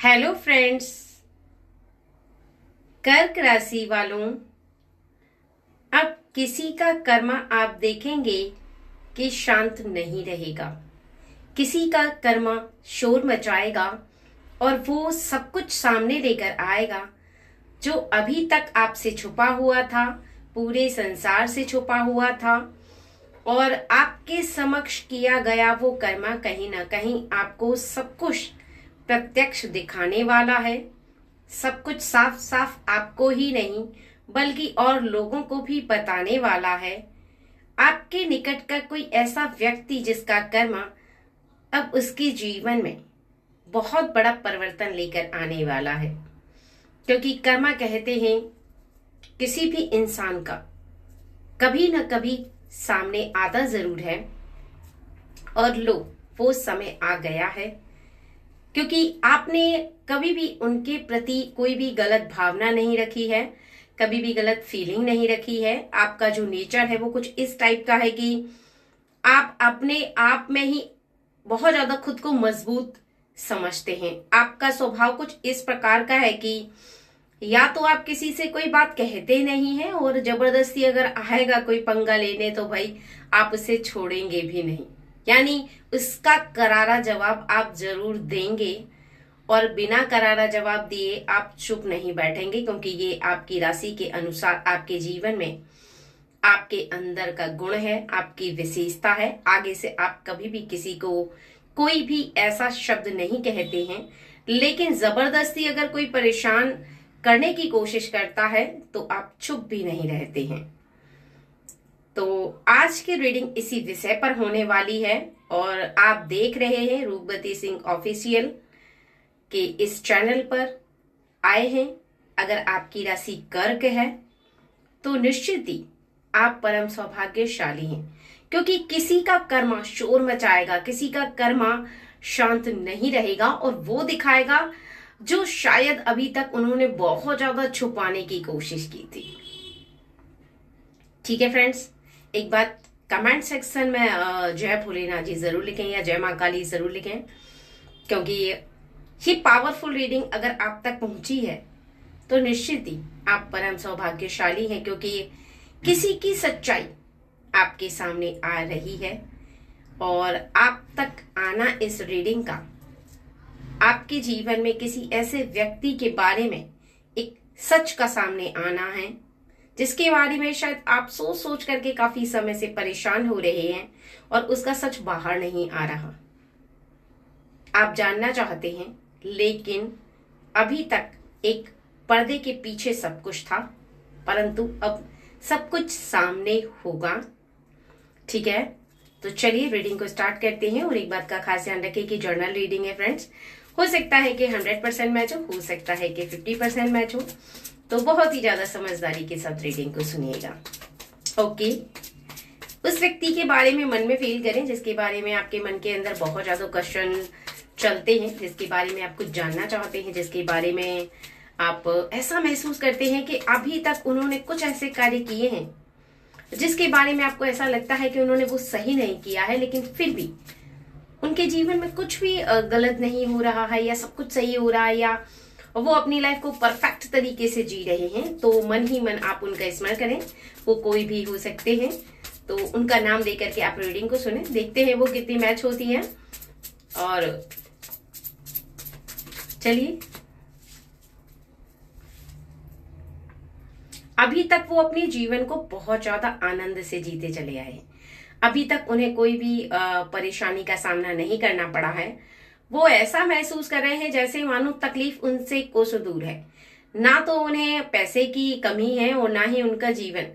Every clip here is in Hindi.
Hello friends. कर्क राशि वालों, अब किसी का कर्मा आप देखेंगे कि शांत नहीं रहेगा। किसी का कर्मा शोर मचाएगा और वो सब कुछ सामने लेकर आएगा जो अभी तक आपसे छुपा हुआ था, पूरे संसार से छुपा हुआ था। और आपके समक्ष किया गया वो कर्मा कहीं ना कहीं आपको सब कुछ प्रत्यक्ष दिखाने वाला है। सब कुछ साफ साफ आपको ही नहीं बल्कि और लोगों को भी बताने वाला है। आपके निकट का कोई ऐसा व्यक्ति जिसका कर्मा अब उसके जीवन में बहुत बड़ा परिवर्तन लेकर आने वाला है, क्योंकि कर्मा कहते हैं किसी भी इंसान का कभी न कभी सामने आता जरूर है। और लो, वो समय आ गया है, क्योंकि आपने कभी भी उनके प्रति कोई भी गलत भावना नहीं रखी है, कभी भी गलत फीलिंग नहीं रखी है। आपका जो नेचर है वो कुछ इस टाइप का है कि आप अपने आप में ही बहुत ज्यादा खुद को मजबूत समझते हैं। आपका स्वभाव कुछ इस प्रकार का है कि या तो आप किसी से कोई बात कहते नहीं हैं, और जबरदस्ती अगर आएगा कोई पंगा लेने तो भाई आप उसे छोड़ेंगे भी नहीं, यानी उसका करारा जवाब आप जरूर देंगे। और बिना करारा जवाब दिए आप चुप नहीं बैठेंगे, क्योंकि ये आपकी राशि के अनुसार आपके जीवन में आपके अंदर का गुण है, आपकी विशेषता है। आगे से आप कभी भी किसी को कोई भी ऐसा शब्द नहीं कहते हैं, लेकिन जबरदस्ती अगर कोई परेशान करने की कोशिश करता है तो आप चुप भी नहीं रहते हैं। तो आज की रीडिंग इसी विषय पर होने वाली है, और आप देख रहे हैं रूपवती सिंह ऑफिशियल के इस चैनल पर आए हैं। अगर आपकी राशि कर्क है तो निश्चित ही आप परम सौभाग्यशाली हैं, क्योंकि किसी का कर्मा शोर मचाएगा, किसी का कर्मा शांत नहीं रहेगा और वो दिखाएगा जो शायद अभी तक उन्होंने बहुत ज्यादा छुपाने की कोशिश की थी। ठीक है फ्रेंड्स, एक बात कमेंट सेक्शन में जय भोलेनाथ जी जरूर लिखें या जय मां काली जरूर लिखें, क्योंकि ये पावरफुल रीडिंग अगर आप तक पहुंची है तो निश्चित ही आप परम सौभाग्यशाली हैं, क्योंकि किसी की सच्चाई आपके सामने आ रही है। और आप तक आना इस रीडिंग का आपके जीवन में किसी ऐसे व्यक्ति के बारे में एक सच का सामने आना है, जिसके बारे में शायद आप सोच सोच करके काफी समय से परेशान हो रहे हैं और उसका सच बाहर नहीं आ रहा। आप जानना चाहते हैं, लेकिन अभी तक एक पर्दे के पीछे सब कुछ था, परंतु अब सब कुछ सामने होगा। ठीक है, तो चलिए रीडिंग को स्टार्ट करते हैं। और एक बात का खास ध्यान रखिए कि जर्नल रीडिंग है फ्रेंड्स, हो सकता है कि 100% मैच हो सकता है कि 50% मैच हो, तो बहुत ही ज्यादा समझदारी के साथ रीडिंग को सुनिएगा। ओके, उस व्यक्ति के बारे में मन में फील करें जिसके बारे में आपके मन के अंदर बहुत ज्यादा क्वेश्चन चलते हैं, जिसके बारे में आप कुछ जानना चाहते हैं, जिसके बारे में आप ऐसा महसूस करते हैं कि अभी तक उन्होंने कुछ ऐसे कार्य किए हैं जिसके बारे में आपको ऐसा लगता है कि उन्होंने वो सही नहीं किया है, लेकिन फिर भी उनके जीवन में कुछ भी गलत नहीं हो रहा है या सब कुछ सही हो रहा है, या वो अपनी लाइफ को परफेक्ट तरीके से जी रहे हैं। तो मन ही मन आप उनका स्मरण करें, वो कोई भी हो सकते हैं। तो उनका नाम लेकर के आप रीडिंग को सुने, देखते हैं वो कितनी मैच होती है। और चलिए, अभी तक वो अपने जीवन को बहुत ज्यादा आनंद से जीते चले आए। अभी तक उन्हें कोई भी परेशानी का सामना नहीं करना पड़ा है। वो ऐसा महसूस कर रहे हैं जैसे मानो तकलीफ उनसे कोसों दूर है। ना तो उन्हें पैसे की कमी है और ना ही उनका जीवन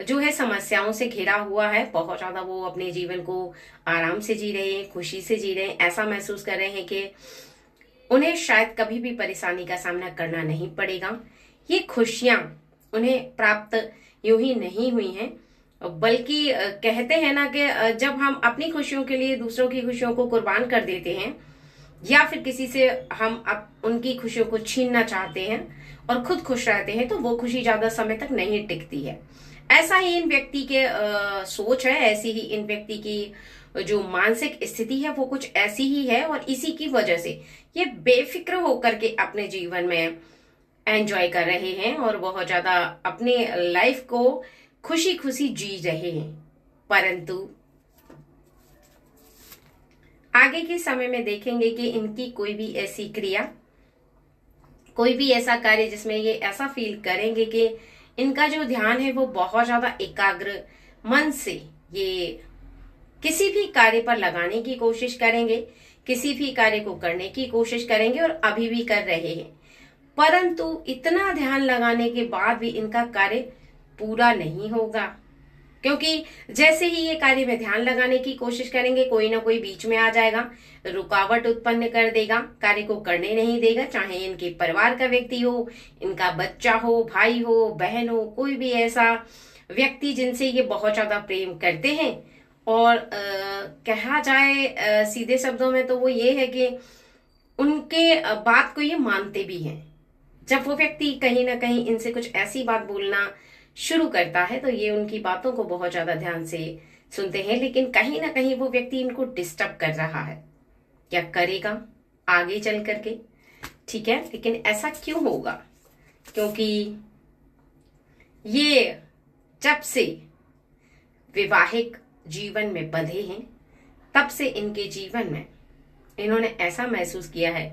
जो है समस्याओं से घिरा हुआ है। बहुत ज्यादा वो अपने जीवन को आराम से जी रहे हैं, खुशी से जी रहे हैं। ऐसा महसूस कर रहे हैं कि उन्हें शायद कभी भी परेशानी का सामना करना नहीं पड़ेगा। ये खुशियां उन्हें प्राप्त यूं ही नहीं हुई हैं, बल्कि कहते हैं ना कि जब हम अपनी खुशियों के लिए दूसरों की खुशियों को कुर्बान कर देते हैं, या फिर किसी से हम उनकी खुशियों को छीनना चाहते हैं और खुद खुश रहते हैं, तो वो खुशी ज्यादा समय तक नहीं टिकती है। ऐसा ही इन व्यक्ति के सोच है, ऐसी ही इन व्यक्ति की जो मानसिक स्थिति है वो कुछ ऐसी ही है। और इसी की वजह से ये बेफिक्र होकर के अपने जीवन में एंजॉय कर रहे हैं और बहुत ज्यादा अपने लाइफ को खुशी खुशी जी रहे हैं। परंतु आगे के समय में देखेंगे कि इनकी कोई भी ऐसी क्रिया, कोई भी ऐसा कार्य जिसमें ये ऐसा फील करेंगे कि इनका जो ध्यान है वो बहुत ज्यादा एकाग्र मन से ये किसी भी कार्य पर लगाने की कोशिश करेंगे, किसी भी कार्य को करने की कोशिश करेंगे और अभी भी कर रहे हैं। परंतु इतना ध्यान लगाने के बाद भी इनका कार्य पूरा नहीं होगा, क्योंकि जैसे ही ये कार्य में ध्यान लगाने की कोशिश करेंगे कोई ना कोई बीच में आ जाएगा, रुकावट उत्पन्न कर देगा, कार्य को करने नहीं देगा। चाहे इनके परिवार का व्यक्ति हो, इनका बच्चा हो, भाई हो, बहन हो, कोई भी ऐसा व्यक्ति जिनसे ये बहुत ज्यादा प्रेम करते हैं। और कहा जाए सीधे शब्दों में तो वो ये है कि उनके बात को ये मानते भी हैं। जब वो व्यक्ति कहीं ना कहीं इनसे कुछ ऐसी बात बोलना शुरू करता है तो ये उनकी बातों को बहुत ज्यादा ध्यान से सुनते हैं, लेकिन कहीं ना कहीं वो व्यक्ति इनको डिस्टर्ब कर रहा है या करेगा आगे चल करके, ठीक है। लेकिन ऐसा क्यों होगा? क्योंकि ये जब से वैवाहिक जीवन में बंधे हैं तब से इनके जीवन में इन्होंने ऐसा महसूस किया है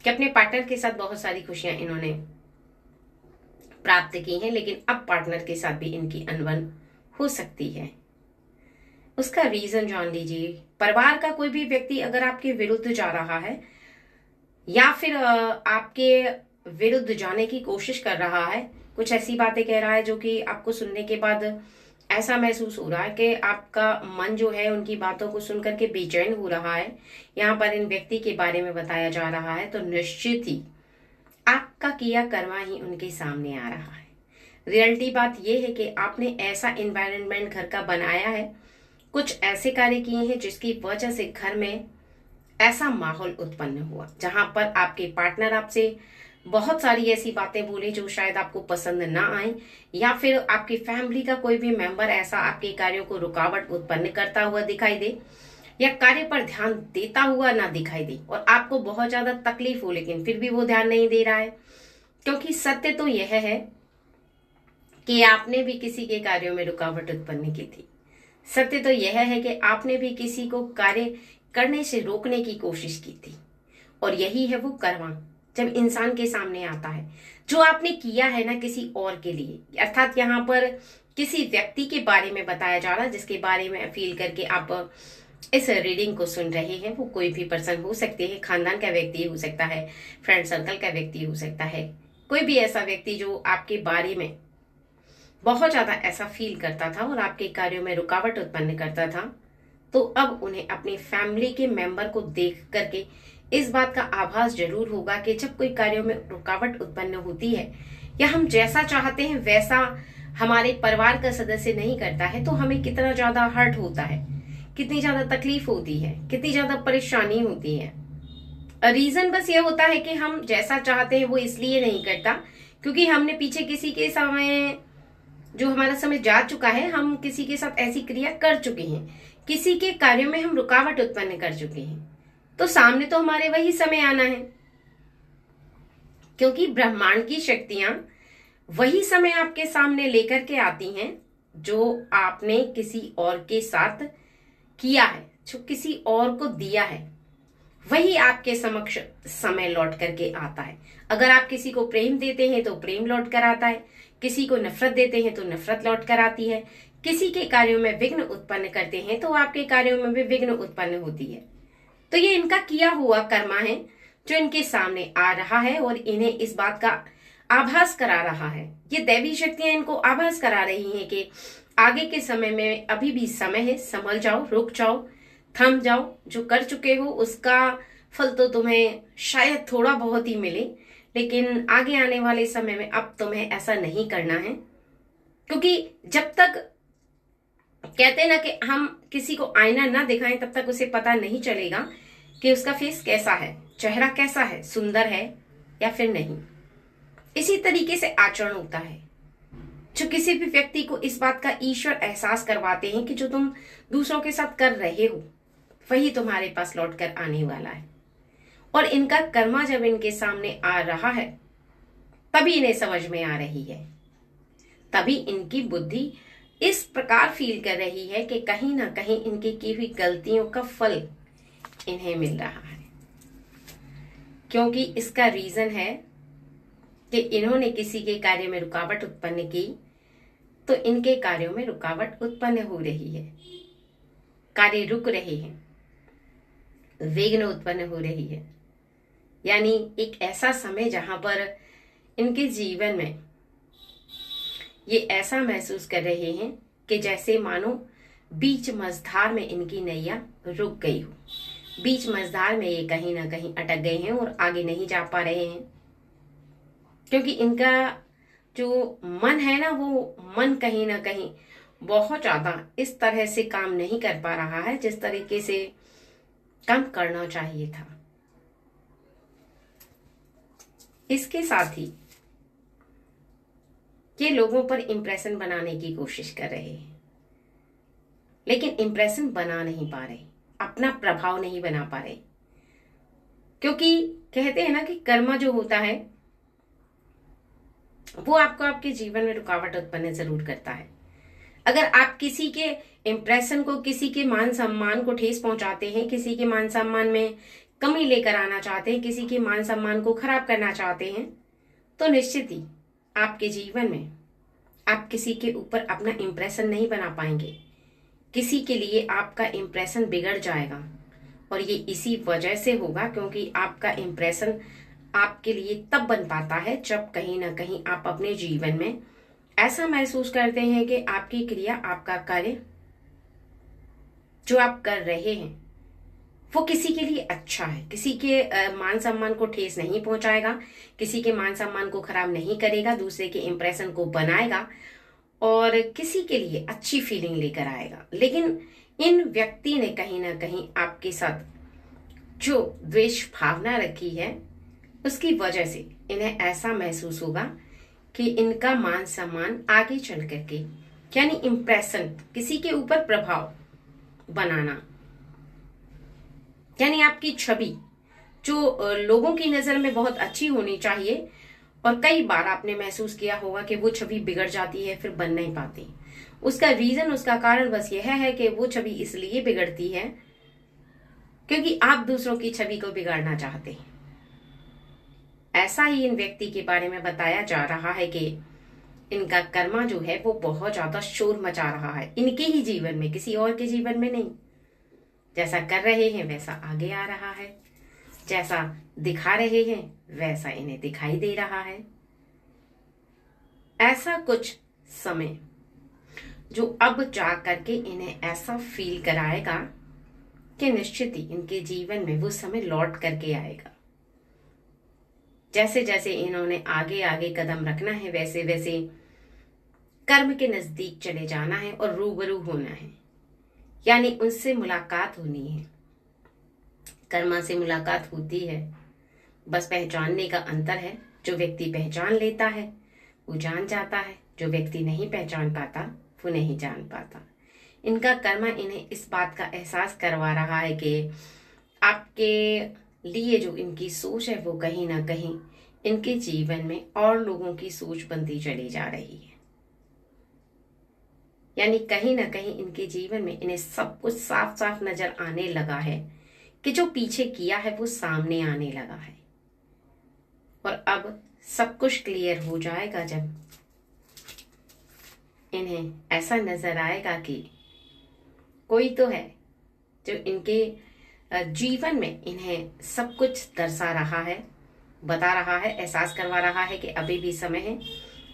कि अपने पार्टनर के साथ बहुत सारी खुशियां इन्होंने प्राप्त की हैं, लेकिन अब पार्टनर के साथ भी इनकी अनबन हो सकती है। उसका रीजन जान लीजिए। परिवार का कोई भी व्यक्ति अगर आपके विरुद्ध जा रहा है या फिर आपके विरुद्ध जाने की कोशिश कर रहा है, कुछ ऐसी बातें कह रहा है जो कि आपको सुनने के बाद ऐसा महसूस हो रहा है कि आपका मन जो है उनकी बातों को सुनकर के बेचैन हो रहा है, यहाँ पर इन व्यक्ति के बारे में बताया जा रहा है, तो निश्चित ही आपका किया कर्मा ही उनके सामने आ रहा है। रियलिटी बात यह है कि आपने ऐसा एनवायरनमेंट घर का बनाया है, कुछ ऐसे कार्य किए हैं जिसकी वजह से घर में ऐसा माहौल उत्पन्न हुआ जहां पर आपके पार्टनर आपसे बहुत सारी ऐसी बातें बोले जो शायद आपको पसंद ना आए, या फिर आपकी फैमिली का कोई भी मेंबर ऐसा आपके कार्यों को रुकावट उत्पन्न करता हुआ दिखाई दे या कार्य पर ध्यान देता हुआ ना दिखाई दे और आपको बहुत ज्यादा तकलीफ हो, लेकिन फिर भी वो ध्यान नहीं दे रहा है। क्योंकि सत्य तो यह है कि आपने भी किसी के कार्यों में रुकावट उत्पन्न की थी। सत्य तो यह है कि आपने भी किसी को कार्य करने से रोकने की कोशिश की थी, और यही है वो कर्मा जब इंसान के सामने आता है। जो आपने किया है ना किसी और के लिए, अर्थात यहाँ पर किसी व्यक्ति के बारे में बताया जा रहा है जिसके बारे में फील करके आप इस रीडिंग को सुन रहे हैं। वो कोई भी पर्सन हो सकते हैं, खानदान का व्यक्ति हो सकता है, फ्रेंड सर्कल का व्यक्ति हो सकता है, कोई भी ऐसा व्यक्ति जो आपके बारे में बहुत ज्यादा ऐसा फील करता था और आपके कार्यों में रुकावट उत्पन्न करता था। तो अब उन्हें अपनी फैमिली के मेंबर को देख करके इस बात का आभास जरूर होगा कि जब कोई कार्यों में रुकावट उत्पन्न होती है या हम जैसा चाहते हैं वैसा हमारे परिवार का सदस्य नहीं करता है, तो हमें कितना ज्यादा हर्ट होता है, कितनी ज्यादा तकलीफ होती है, कितनी ज्यादा परेशानी होती है। रीजन बस ये होता है कि हम जैसा चाहते हैं वो इसलिए नहीं करता क्योंकि हमने पीछे किसी के समय, जो हमारा समय जा चुका है, हम किसी के साथ ऐसी क्रिया कर चुके हैं, किसी के कार्यों में हम रुकावट उत्पन्न कर चुके हैं, तो सामने तो हमारे वही समय आना है। क्योंकि ब्रह्मांड की शक्तियां वही समय आपके सामने लेकर के आती हैं जो आपने किसी और के साथ किया है, जो किसी और को दिया है, वही आपके समक्ष समय लौट करके आता है। अगर आप किसी को प्रेम देते हैं तो प्रेम लौट कर आता है, किसी को नफरत देते हैं तो नफरत लौट कर आती है, किसी के कार्यों में विघ्न उत्पन्न करते हैं तो आपके कार्यों में भी विघ्न उत्पन्न होती है। तो ये इनका किया हुआ कर्मा है जो इनके सामने आ रहा है और इन्हें इस बात का आभास करा रहा है। ये दैवी शक्तियां इनको आभास करा रही हैं कि आगे के समय में अभी भी समय है, संभल जाओ, रुक जाओ, थम जाओ। जो कर चुके हो उसका फल तो तुम्हें शायद थोड़ा बहुत ही मिले, लेकिन आगे आने वाले समय में अब तुम्हें ऐसा नहीं करना है। क्योंकि जब तक कहते हैं ना कि हम किसी को आईना ना दिखाएं तब तक उसे पता नहीं चलेगा कि उसका फेस कैसा है, चेहरा कैसा है, सुंदर है या फिर नहीं। इसी तरीके से आचरण होता है। जो किसी भी व्यक्ति को इस बात का ईश्वर एहसास करवाते हैं कि जो तुम दूसरों के साथ कर रहे हो वही तुम्हारे पास लौट कर आने वाला है। और इनका कर्मा जब इनके सामने आ रहा है तभी इन्हें समझ में आ रही है, तभी इनकी बुद्धि इस प्रकार फील कर रही है कि कहीं ना कहीं इनकी की हुई गलतियों का फल इन्हें मिल रहा है। क्योंकि इसका रीजन है कि इन्होंने किसी के कार्य में रुकावट उत्पन्न की तो इनके कार्यों में रुकावट उत्पन्न हो रही है, कार्य रुक रहे हैं, विघ्न उत्पन्न हो रही है। यानी एक ऐसा समय जहां पर इनके जीवन में ये ऐसा महसूस कर रहे हैं कि जैसे मानो बीच मझधार में इनकी नैया रुक गई हो, बीच मझधार में ये कहीं ना कहीं अटक गए हैं और आगे नहीं जा पा रहे हैं। क्योंकि इनका जो मन है ना, वो मन कहीं ना कहीं बहुत ज्यादा इस तरह से काम नहीं कर पा रहा है जिस तरीके से काम करना चाहिए था। इसके साथ ही ये लोगों पर इंप्रेशन बनाने की कोशिश कर रहे हैं, लेकिन इंप्रेशन बना नहीं पा रहे, अपना प्रभाव नहीं बना पा रहे। क्योंकि कहते हैं ना कि कर्म जो होता है वो आपको आपके जीवन में रुकावट उत्पन्न जरूर करता है। अगर आप किसी के इंप्रेशन को, किसी के मान सम्मान को ठेस पहुंचाते हैं, किसी के मान सम्मान में कमी लेकर आना चाहते हैं, किसी के मान सम्मान को खराब करना चाहते हैं, तो निश्चित ही आपके जीवन में आप किसी के ऊपर अपना इंप्रेशन नहीं बना पाएंगे। किसी के लिए आपका इंप्रेशन बिगड़ जाएगा और ये इसी वजह से होगा क्योंकि आपका इंप्रेशन आपके लिए तब बन पाता है जब कहीं ना कहीं आप अपने जीवन में ऐसा महसूस करते हैं कि आपकी क्रिया, आपका कार्य जो आप कर रहे हैं वो किसी के लिए अच्छा है, किसी के मान सम्मान को ठेस नहीं पहुंचाएगा, किसी के मान सम्मान को खराब नहीं करेगा, दूसरे के इंप्रेशन को बनाएगा और किसी के लिए अच्छी फीलिंग लेकर आएगा। लेकिन इन व्यक्ति ने कहीं ना कहीं आपके साथ जो द्वेष भावना रखी है उसकी वजह से इन्हें ऐसा महसूस होगा कि इनका मान सम्मान आगे चल करके, यानी इंप्रेशन, किसी के ऊपर प्रभाव बनाना, यानी आपकी छवि जो लोगों की नजर में बहुत अच्छी होनी चाहिए और कई बार आपने महसूस किया होगा कि वो छवि बिगड़ जाती है, फिर बन नहीं पाती। उसका रीजन, उसका कारण बस यह है कि वो छवि इसलिए बिगड़ती है क्योंकि आप दूसरों की छवि को बिगाड़ना चाहते हैं। ऐसा ही इन व्यक्ति के बारे में बताया जा रहा है कि इनका कर्मा जो है वो बहुत ज्यादा शोर मचा रहा है इनके ही जीवन में, किसी और के जीवन में नहीं। जैसा कर रहे हैं वैसा आगे आ रहा है, जैसा दिखा रहे हैं वैसा इन्हें दिखाई दे रहा है। ऐसा कुछ समय जो अब जा करके इन्हें ऐसा फील कराएगा कि निश्चित ही इनके जीवन में वो समय लौट करके आएगा। जैसे जैसे इन्होंने आगे आगे कदम रखना है वैसे वैसे कर्म के नजदीक चले जाना है और रूबरू होना है, यानी उनसे मुलाकात होनी है। कर्मा से मुलाकात होती है, बस पहचानने का अंतर है। जो व्यक्ति पहचान लेता है वो जान जाता है, जो व्यक्ति नहीं पहचान पाता वो नहीं जान पाता। इनका कर्मा इन्हें इस बात का एहसास करवा रहा है कि आपके लिए जो इनकी सोच है वो कहीं ना कहीं इनके जीवन में और लोगों की सोच बनती चली जा रही है। यानी कहीं ना कहीं इनके जीवन में इन्हें सब कुछ साफ साफ नजर आने लगा है कि जो पीछे किया है वो सामने आने लगा है। और अब सब कुछ क्लियर हो जाएगा जब इन्हें ऐसा नजर आएगा कि कोई तो है जो इनके जीवन में इन्हें सब कुछ दर्शा रहा है, बता रहा है, एहसास करवा रहा है कि अभी भी समय है,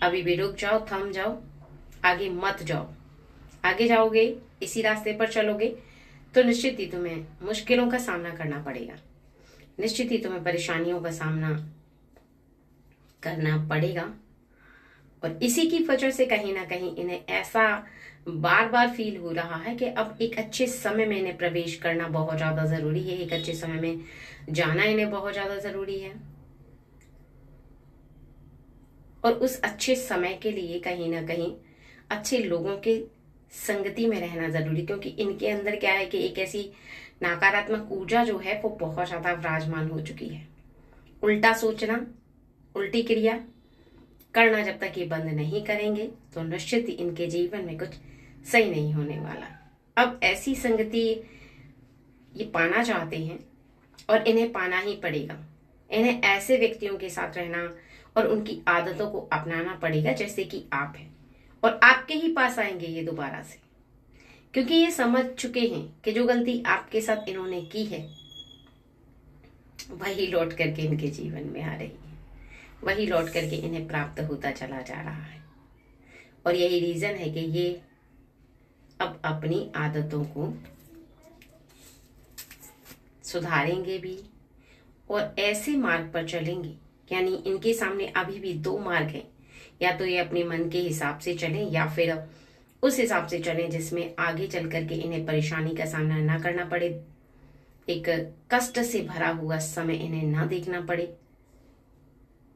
अभी भी रुक जाओ, थम जाओ, आगे मत जाओ। आगे जाओगे, इसी रास्ते पर चलोगे तो निश्चित ही तुम्हें मुश्किलों का सामना करना पड़ेगा, निश्चित ही तुम्हें परेशानियों का सामना करना पड़ेगा। और इसी की वजह से कहीं ना कहीं इन्हें ऐसा बार बार फील हो रहा है कि अब एक अच्छे समय में इन्हें प्रवेश करना बहुत ज्यादा जरूरी है, एक अच्छे समय में जाना इन्हें बहुत ज्यादा जरूरी है। और उस अच्छे समय के लिए कहीं ना कहीं अच्छे लोगों के संगति में रहना जरूरी, क्योंकि इनके अंदर क्या है कि एक ऐसी नकारात्मक ऊर्जा जो है वो बहुत ज्यादा विराजमान हो चुकी है। उल्टा सोचना, उल्टी क्रिया करना जब तक ये बंद नहीं करेंगे तो निश्चित ही इनके जीवन में कुछ सही नहीं होने वाला। अब ऐसी संगति ये पाना चाहते हैं और इन्हें पाना ही पड़ेगा। इन्हें ऐसे व्यक्तियों के साथ रहना और उनकी आदतों को अपनाना पड़ेगा जैसे कि आप हैं, और आपके ही पास आएंगे ये दोबारा से, क्योंकि ये समझ चुके हैं कि जो गलती आपके साथ इन्होंने की है वही लौट करके इनके जीवन में आ रही है, वही लौट करके इन्हें प्राप्त होता चला जा रहा है। और यही रीजन है कि ये अब अपनी आदतों को सुधारेंगे भी और ऐसे मार्ग पर चलेंगे, यानी इनके सामने अभी भी दो मार्ग हैं। या तो ये अपने मन के हिसाब से चलें या फिर उस हिसाब से चलें जिसमें आगे चल करके इन्हें परेशानी का सामना ना करना पड़े, एक कष्ट से भरा हुआ समय इन्हें ना देखना पड़े,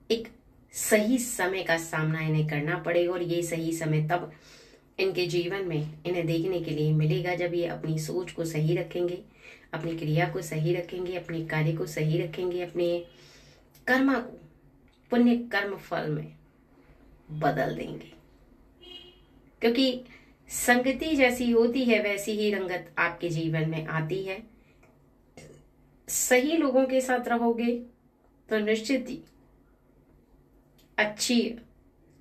एक सही समय का सामना इन्हें करना पड़े। और ये सही समय तब इनके जीवन में इन्हें देखने के लिए मिलेगा जब ये अपनी सोच को सही रखेंगे, अपनी क्रिया को सही रखेंगे, अपने कार्य को सही रखेंगे, अपने कर्म को पुण्य कर्म फल में बदल देंगे। क्योंकि संगति जैसी होती है वैसी ही रंगत आपके जीवन में आती है। सही लोगों के साथ रहोगे तो निश्चित ही अच्छी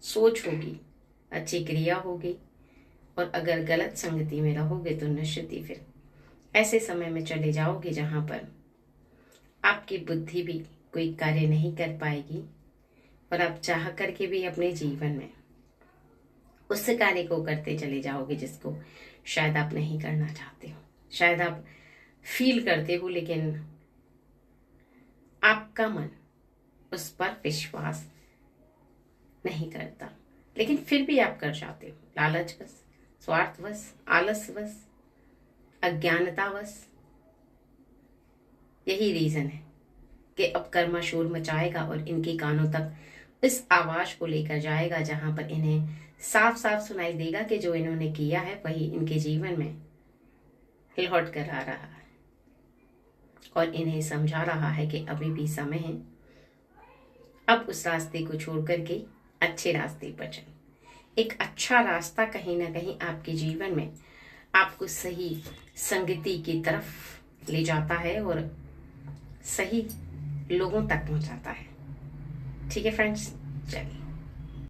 सोच होगी, अच्छी क्रिया होगी, और अगर गलत संगति में रहोगे तो निश्चित ही फिर ऐसे समय में चले जाओगे जहां पर आपकी बुद्धि भी कोई कार्य नहीं कर पाएगी और आप चाह करके भी अपने जीवन में उस कार्य को करते चले जाओगे जिसको शायद आप नहीं करना चाहते हो, शायद आप फील करते हो लेकिन आपका मन उस पर विश्वास नहीं करता, लेकिन फिर भी आप कर जाते हो। लालचवश, स्वार्थवश, आलसवश, अज्ञानतावश। यही रीजन है कि अब कर्मा शोर मचाएगा और इनके कानों तक इस आवाज को लेकर जाएगा जहां पर इन्हें साफ साफ सुनाई देगा कि जो इन्होंने किया है वही इनके जीवन में लौट कर आ रहा है, और इन्हें समझा रहा है कि अभी भी समय है, अब उस रास्ते को छोड़ करके अच्छे रास्ते पर चलें। एक अच्छा रास्ता कहीं ना कहीं आपके जीवन में आपको सही संगति की तरफ ले जाता है और सही लोगों तक पहुंचाता है। ठीक है फ्रेंड्स, चलिए।